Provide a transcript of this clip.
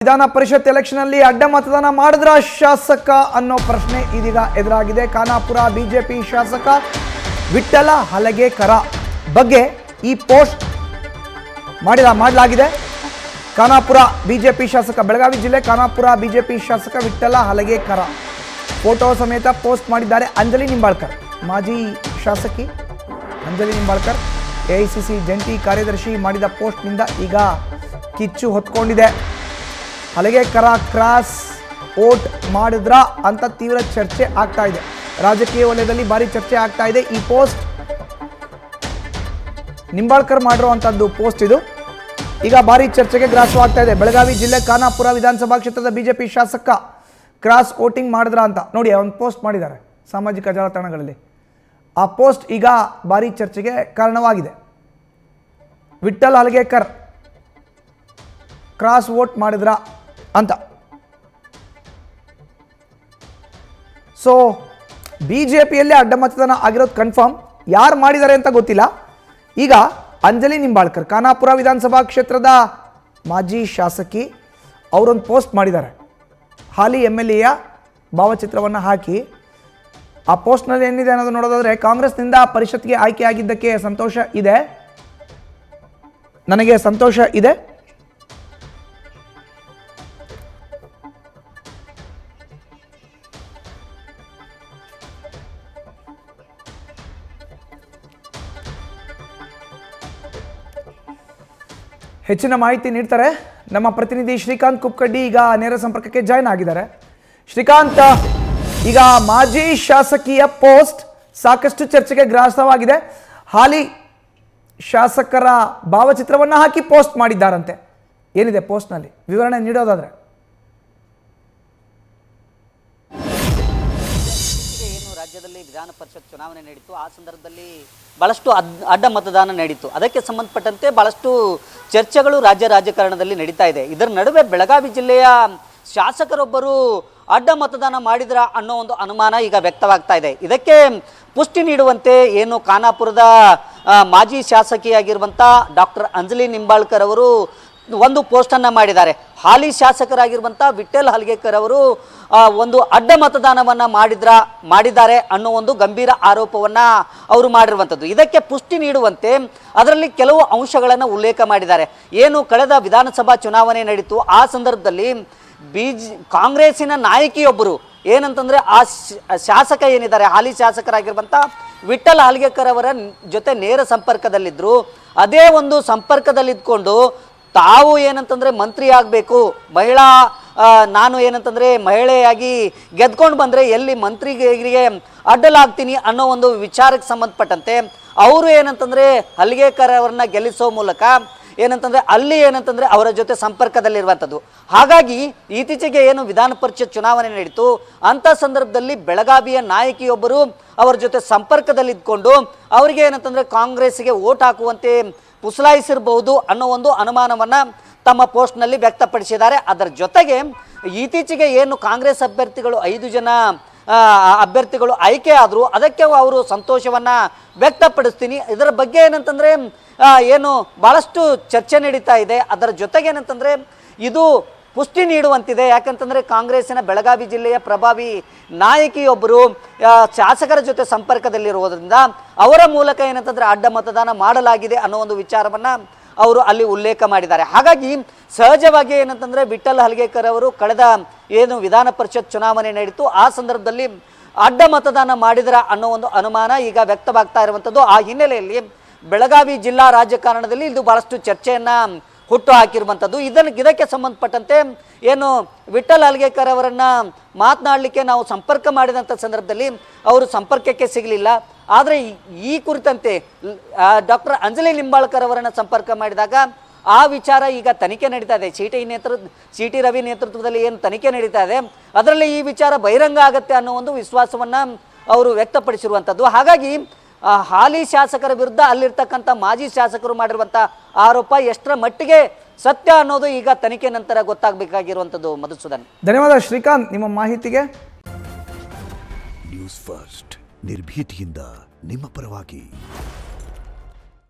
ವಿಧಾನ ಪರಿಷತ್ ಎಲೆಕ್ಷನ್ ಅಲ್ಲಿ ಅಡ್ಡ ಮತದಾನ ಮಾಡಿದ್ರ ಶಾಸಕ ಅನ್ನೋ ಪ್ರಶ್ನೆ ಇದೀಗ ಎದುರಾಗಿದೆ. ಖಾನಾಪುರ ಬಿಜೆಪಿ ಶಾಸಕ ವಿಠ್ಠಲ ಹಲಗೇಕರ ಬಗ್ಗೆ ಈ ಪೋಸ್ಟ್ ಮಾಡಲಾಗಿದೆ. ಖಾನಾಪುರ ಬಿಜೆಪಿ ಶಾಸಕ, ಬೆಳಗಾವಿ ಜಿಲ್ಲೆ ಖಾನಾಪುರ ಬಿಜೆಪಿ ಶಾಸಕ ವಿಠ್ಠಲ ಹಲಗೇಕರ ಫೋಟೋ ಸಮೇತ ಪೋಸ್ಟ್ ಮಾಡಿದ್ದಾರೆ. ಅಂಜಲಿ ನಿಂಬಾಳ್ಕರ್, ಮಾಜಿ ಶಾಸಕಿ ಅಂಜಲಿ ನಿಂಬಾಳ್ಕರ್ ಎಐಸಿಸಿ ಜಂಟಿ ಕಾರ್ಯದರ್ಶಿ ಮಾಡಿದ ಪೋಸ್ಟ್ನಿಂದ ಈಗ ಕಿಚ್ಚು ಹೊತ್ಕೊಂಡಿದೆ. ಹಲಗೇಕರ ಕ್ರಾಸ್ ವೋಟ್ ಮಾಡಿದ್ರ ಅಂತ ತೀವ್ರ ಚರ್ಚೆ ಆಗ್ತಾ ಇದೆ. ರಾಜಕೀಯ ವಲಯದಲ್ಲಿ ಭಾರಿ ಚರ್ಚೆ ಆಗ್ತಾ ಇದೆ. ಈ ಪೋಸ್ಟ್ ನಿಂಬಾಳ್ಕರ್ ಮಾಡಿರುವಂತದ್ದು ಪೋಸ್ಟ್ ಇದು ಈಗ ಭಾರಿ ಚರ್ಚೆಗೆ ಗ್ರಾಸವಾಗ್ತಾ ಇದೆ. ಬೆಳಗಾವಿ ಜಿಲ್ಲೆ ಖಾನಾಪುರ ವಿಧಾನಸಭಾ ಕ್ಷೇತ್ರದ ಬಿಜೆಪಿ ಶಾಸಕ ಕ್ರಾಸ್ ವೋಟಿಂಗ್ ಮಾಡಿದ್ರ ಅಂತ ನೋಡಿ ಒಂದು ಪೋಸ್ಟ್ ಮಾಡಿದ್ದಾರೆ ಸಾಮಾಜಿಕ ಜಾಲತಾಣಗಳಲ್ಲಿ. ಆ ಪೋಸ್ಟ್ ಈಗ ಭಾರಿ ಚರ್ಚೆಗೆ ಕಾರಣವಾಗಿದೆ. ವಿಠ್ಠಲ ಹಲಗೇಕರ್ ಕ್ರಾಸ್ ವೋಟ್ ಮಾಡಿದ್ರ ಅಂತ. ಸೊ ಬಿಜೆಪಿಯಲ್ಲೇ ಅಡ್ಡ ಮತದಾನ ಆಗಿರೋದು ಕನ್ಫರ್ಮ್. ಯಾರು ಮಾಡಿದ್ದಾರೆ ಅಂತ ಗೊತ್ತಿಲ್ಲ. ಈಗ ಅಂಜಲಿ ನಿಂಬಾಳ್ಕರ್ ಖಾನಾಪುರ ವಿಧಾನಸಭಾ ಕ್ಷೇತ್ರದ ಮಾಜಿ ಶಾಸಕಿ ಅವರೊಂದು ಪೋಸ್ಟ್ ಮಾಡಿದ್ದಾರೆ. ಹಾಲಿ MLA ಭಾವಚಿತ್ರವನ್ನು ಹಾಕಿ ಆ ಪೋಸ್ಟ್ನಲ್ಲಿ ಏನಿದೆ ಅನ್ನೋದು ನೋಡೋದಾದ್ರೆ, ಕಾಂಗ್ರೆಸ್ನಿಂದ ಪರಿಷತ್ಗೆ ಆಯ್ಕೆಯಾಗಿದ್ದಕ್ಕೆ ಸಂತೋಷ ಇದೆ, ನನಗೆ ಸಂತೋಷ ಇದೆ. ಹೆಚ್ಚಿನ ಮಾಹಿತಿ ನೀಡ್ತಾರೆ ನಮ್ಮ ಪ್ರತಿನಿಧಿ ಶ್ರೀಕಾಂತ್ ಕುಕ್ಕಡ್ಡಿ. ಈಗ ನೇರ ಸಂಪರ್ಕಕ್ಕೆ ಜಾಯ್ನ್ ಆಗಿದ್ದಾರೆ. ಶ್ರೀಕಾಂತ್, ಈಗ ಮಾಜಿ ಶಾಸಕಿಯ ಪೋಸ್ಟ್ ಸಾಕಷ್ಟು ಚರ್ಚೆಗೆ ಗ್ರಾಸವಾಗಿದೆ. ಹಾಲಿ ಶಾಸಕರ ಭಾವಚಿತ್ರವನ್ನು ಹಾಕಿ ಪೋಸ್ಟ್ ಮಾಡಿದ್ದಾರಂತೆ. ಏನಿದೆ ಪೋಸ್ಟ್ನಲ್ಲಿ ವಿವರಣೆ ನೀಡೋದಾದ್ರೆ? ಏನು ರಾಜ್ಯದಲ್ಲಿ ವಿಧಾನ ಪರಿಷತ್ ಚುನಾವಣೆ ನಡೀತು, ಆ ಸಂದರ್ಭದಲ್ಲಿ ಬಹಳಷ್ಟು ಅಡ್ಡ ಮತದಾನ ನಡೀತು. ಅದಕ್ಕೆ ಸಂಬಂಧಪಟ್ಟಂತೆ ಬಹಳಷ್ಟು ಚರ್ಚೆಗಳು ರಾಜ್ಯ ರಾಜಕಾರಣದಲ್ಲಿ ನಡೀತಾ ಇದೆ. ಇದರ ನಡುವೆ ಬೆಳಗಾವಿ ಜಿಲ್ಲೆಯ ಶಾಸಕರೊಬ್ಬರು ಅಡ್ಡ ಮತದಾನ ಮಾಡಿದ್ರ ಅನ್ನೋ ಒಂದು ಅನುಮಾನ ಈಗ ವ್ಯಕ್ತವಾಗ್ತಾ ಇದೆ. ಇದಕ್ಕೆ ಪುಷ್ಟಿ ನೀಡುವಂತೆ ಏನು ಖಾನಾಪುರದ ಮಾಜಿ ಶಾಸಕಿಯಾಗಿರುವಂಥ ಡಾಕ್ಟರ್ ಅಂಜಲಿ ನಿಂಬಾಳ್ಕರ್ ಅವರು ಒಂದು ಪೋಸ್ಟನ್ನು ಮಾಡಿದ್ದಾರೆ. ಹಾಲಿ ಶಾಸಕರಾಗಿರುವಂಥ ವಿಠ್ಠಲ ಹಲಗೇಕರ್ ಅವರು ಒಂದು ಅಡ್ಡ ಮತದಾನವನ್ನು ಮಾಡಿದ್ದಾರೆ ಅನ್ನೋ ಒಂದು ಗಂಭೀರ ಆರೋಪವನ್ನು ಅವರು ಮಾಡಿರುವಂಥದ್ದು. ಇದಕ್ಕೆ ಪುಷ್ಟಿ ನೀಡುವಂತೆ ಅದರಲ್ಲಿ ಕೆಲವು ಅಂಶಗಳನ್ನು ಉಲ್ಲೇಖ ಮಾಡಿದ್ದಾರೆ. ಏನು ಕಳೆದ ವಿಧಾನಸಭಾ ಚುನಾವಣೆ ನಡೀತು, ಆ ಸಂದರ್ಭದಲ್ಲಿ ಕಾಂಗ್ರೆಸ್ಸಿನ ನಾಯಕಿಯೊಬ್ಬರು ಏನಂತಂದರೆ ಆ ಶಾಸಕ ಏನಿದ್ದಾರೆ, ಹಾಲಿ ಶಾಸಕರಾಗಿರುವಂಥ ವಿಠ್ಠಲ ಹಲಗೇಕರ್ ಅವರ ಜೊತೆ ನೇರ ಸಂಪರ್ಕದಲ್ಲಿದ್ದರು. ಅದೇ ಒಂದು ಸಂಪರ್ಕದಲ್ಲಿದ್ದುಕೊಂಡು ತಾವು ಏನಂತಂದರೆ ಮಂತ್ರಿ ಆಗಬೇಕು, ನಾನು ಏನಂತಂದರೆ ಮಹಿಳೆಯಾಗಿ ಗೆದ್ಕೊಂಡು ಬಂದರೆ ಎಲ್ಲಿ ಮಂತ್ರಿಗೆ ಅಡ್ಡಲಾಗ್ತೀನಿ ಅನ್ನೋ ಒಂದು ವಿಚಾರಕ್ಕೆ ಸಂಬಂಧಪಟ್ಟಂತೆ ಅವರು ಏನಂತಂದರೆ ಹಲಗೇಕರ್ ಅವರನ್ನ ಗೆಲ್ಲಿಸೋ ಮೂಲಕ ಏನಂತಂದರೆ ಅಲ್ಲಿ ಏನಂತಂದರೆ ಅವರ ಜೊತೆ ಸಂಪರ್ಕದಲ್ಲಿರುವಂಥದ್ದು. ಹಾಗಾಗಿ ಇತ್ತೀಚೆಗೆ ಏನು ವಿಧಾನ ಪರಿಷತ್ ಚುನಾವಣೆ ನಡೀತು, ಅಂಥ ಸಂದರ್ಭದಲ್ಲಿ ಬೆಳಗಾವಿಯ ನಾಯಕಿಯೊಬ್ಬರು ಅವರ ಜೊತೆ ಸಂಪರ್ಕದಲ್ಲಿದ್ದುಕೊಂಡು ಅವರಿಗೆ ಏನಂತಂದರೆ ಕಾಂಗ್ರೆಸ್ಸಿಗೆ ವೋಟ್ ಹಾಕುವಂತೆ ಪುಸಲಾಯಿಸಿರಬಹುದು ಅನ್ನೋ ಒಂದು ಅನುಮಾನವನ್ನು ತಮ್ಮ ಪೋಸ್ಟ್ನಲ್ಲಿ ವ್ಯಕ್ತಪಡಿಸಿದ್ದಾರೆ. ಅದರ ಜೊತೆಗೆ ಇತ್ತೀಚೆಗೆ ಏನು ಕಾಂಗ್ರೆಸ್ ಅಭ್ಯರ್ಥಿಗಳು 5 ಜನ ಅಭ್ಯರ್ಥಿಗಳು ಆಯ್ಕೆ ಆದರೂ ಅದಕ್ಕೆ ಅವರು ಸಂತೋಷವನ್ನು ವ್ಯಕ್ತಪಡಿಸ್ತೀನಿ. ಇದರ ಬಗ್ಗೆ ಏನಂತಂದರೆ ಏನು ಭಾಳಷ್ಟು ಚರ್ಚೆ ನಡೀತಾ ಇದೆ. ಅದರ ಜೊತೆಗೆ ಏನಂತಂದರೆ ಇದು ಪುಷ್ಟಿ ನೀಡುವಂತಿದೆ. ಯಾಕಂತಂದರೆ ಕಾಂಗ್ರೆಸ್ಸಿನ ಬೆಳಗಾವಿ ಜಿಲ್ಲೆಯ ಪ್ರಭಾವಿ ನಾಯಕಿಯೊಬ್ಬರು ಶಾಸಕರ ಜೊತೆ ಸಂಪರ್ಕದಲ್ಲಿರುವುದರಿಂದ ಅವರ ಮೂಲಕ ಏನಂತಂದರೆ ಅಡ್ಡ ಮತದಾನ ಮಾಡಲಾಗಿದೆ ಅನ್ನೋ ಒಂದು ವಿಚಾರವನ್ನು ಅವರು ಅಲ್ಲಿ ಉಲ್ಲೇಖ ಮಾಡಿದ್ದಾರೆ. ಹಾಗಾಗಿ ಸಹಜವಾಗಿ ಏನಂತಂದರೆ ವಿಠ್ಠಲ ಹಲಗೇಕರ್ ಅವರು ಕಳೆದ ಏನು ವಿಧಾನ ಪರಿಷತ್ ಚುನಾವಣೆ ನಡೀತು, ಆ ಸಂದರ್ಭದಲ್ಲಿ ಅಡ್ಡ ಮತದಾನ ಮಾಡಿದ್ರ ಅನ್ನೋ ಒಂದು ಅನುಮಾನ ಈಗ ವ್ಯಕ್ತವಾಗ್ತಾ ಇರುವಂಥದ್ದು. ಆ ಹಿನ್ನೆಲೆಯಲ್ಲಿ ಬೆಳಗಾವಿ ಜಿಲ್ಲಾ ರಾಜಕಾರಣದಲ್ಲಿ ಇದು ಭಾಳಷ್ಟು ಚರ್ಚೆಯನ್ನು ಹುಟ್ಟು ಹಾಕಿರುವಂಥದ್ದು. ಇದಕ್ಕೆ ಸಂಬಂಧಪಟ್ಟಂತೆ ಏನು ವಿಠ್ಠಲ ಹಲಗೇಕರ್ ಅವರನ್ನು ಮಾತನಾಡಲಿಕ್ಕೆ ನಾವು ಸಂಪರ್ಕ ಮಾಡಿದಂಥ ಸಂದರ್ಭದಲ್ಲಿ ಅವರು ಸಂಪರ್ಕಕ್ಕೆ ಸಿಗಲಿಲ್ಲ. ಆದರೆ ಈ ಕುರಿತಂತೆ ಡಾಕ್ಟರ್ ಅಂಜಲಿ ನಿಂಬಾಳ್ಕರ್ ಅವರನ್ನು ಸಂಪರ್ಕ ಮಾಡಿದಾಗ ಆ ವಿಚಾರ ಈಗ ತನಿಖೆ ನಡೀತಾ ಇದೆ. CT ರವಿ ನೇತೃತ್ವದಲ್ಲಿ ಏನು ತನಿಖೆ ನಡೀತಾ ಇದೆ, ಅದರಲ್ಲಿ ಈ ವಿಚಾರ ಬಹಿರಂಗ ಆಗುತ್ತೆ ಅನ್ನೋ ಒಂದು ವಿಶ್ವಾಸವನ್ನು ಅವರು ವ್ಯಕ್ತಪಡಿಸಿರುವಂಥದ್ದು. ಹಾಗಾಗಿ ಹಾಲಿ ಶಾಸಕರ ವಿರುದ್ಧ ಅಲ್ಲಿರ್ತಕ್ಕಂಥ ಮಾಜಿ ಶಾಸಕರು ಮಾಡಿರುವಂಥ ಆರೋಪ ಎಷ್ಟರ ಮಟ್ಟಿಗೆ ಸತ್ಯ ಅನ್ನೋದು ಈಗ ತನಿಖೆ ನಂತರ ಗೊತ್ತಾಗಬೇಕಾಗಿರುವಂಥದ್ದು. ಮಧುಸೂದನ್, ಧನ್ಯವಾದ ಶ್ರೀಕಾಂತ್ ನಿಮ್ಮ ಮಾಹಿತಿಗೆ. ನ್ಯೂಸ್ ಫಸ್ಟ್ ನಿರ್ಭೀತಿಯಿಂದ ನಿಮ್ಮ ಪರವಾಗಿ.